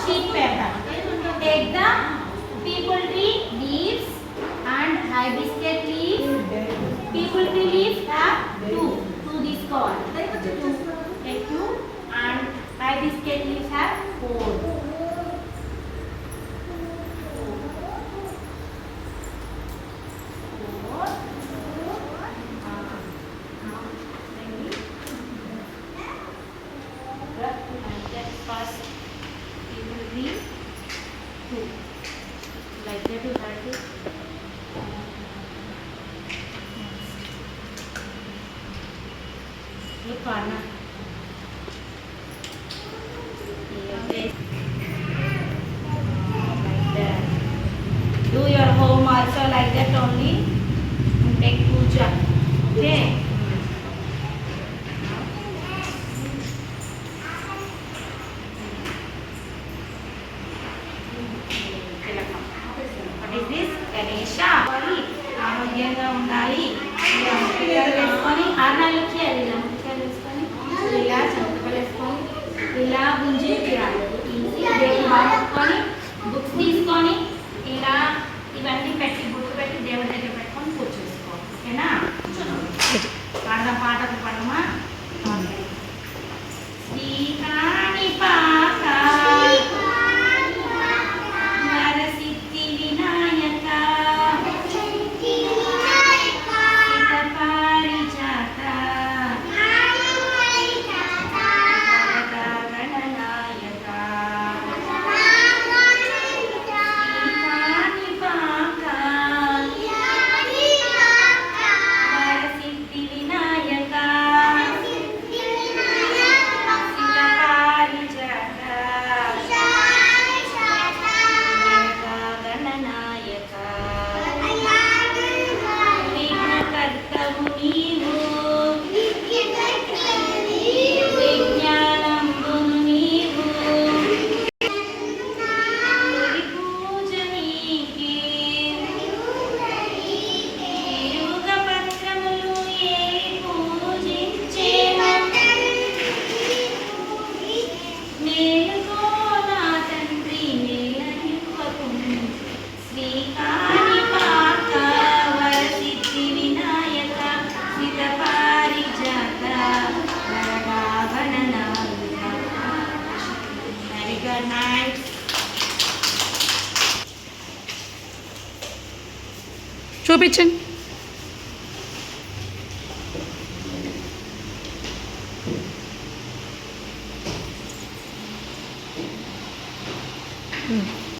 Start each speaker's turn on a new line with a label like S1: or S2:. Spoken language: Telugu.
S1: sheet paper. Take the people tree leaves and hibiscus leaf. People tree leaves have two తీసుకోవాలి. Take two and hibiscus leaves have four. Like that you have to ये पाना like that. Do your home also like that only. Take puja. Okay. What is this? Ganesha. ఆరోగ్యంగా ఉండాలి. వేసుకొని ఆర్నాలు చేయాలి. వేసుకొని ఇలా చంపలు వేసుకొని ఇలా గుంజి తిరాలి. దేవుడు బాగుకొని బుక్స్ తీసుకొని ఇలా ఇవన్నీ పెట్టి బుక్ పెట్టి దేవుడి దగ్గర పెట్టుకొని కూర్చోసుకోవాలి. ఓకేనా? పాడదాం, పాటలు పాడమా? శ్రీకాణి పాక వరసిద్ధి వినాయక పారిజాత గణనాయక శ్రీకాణి పాక వరసిద్ధి వినాయక
S2: చూపించండి.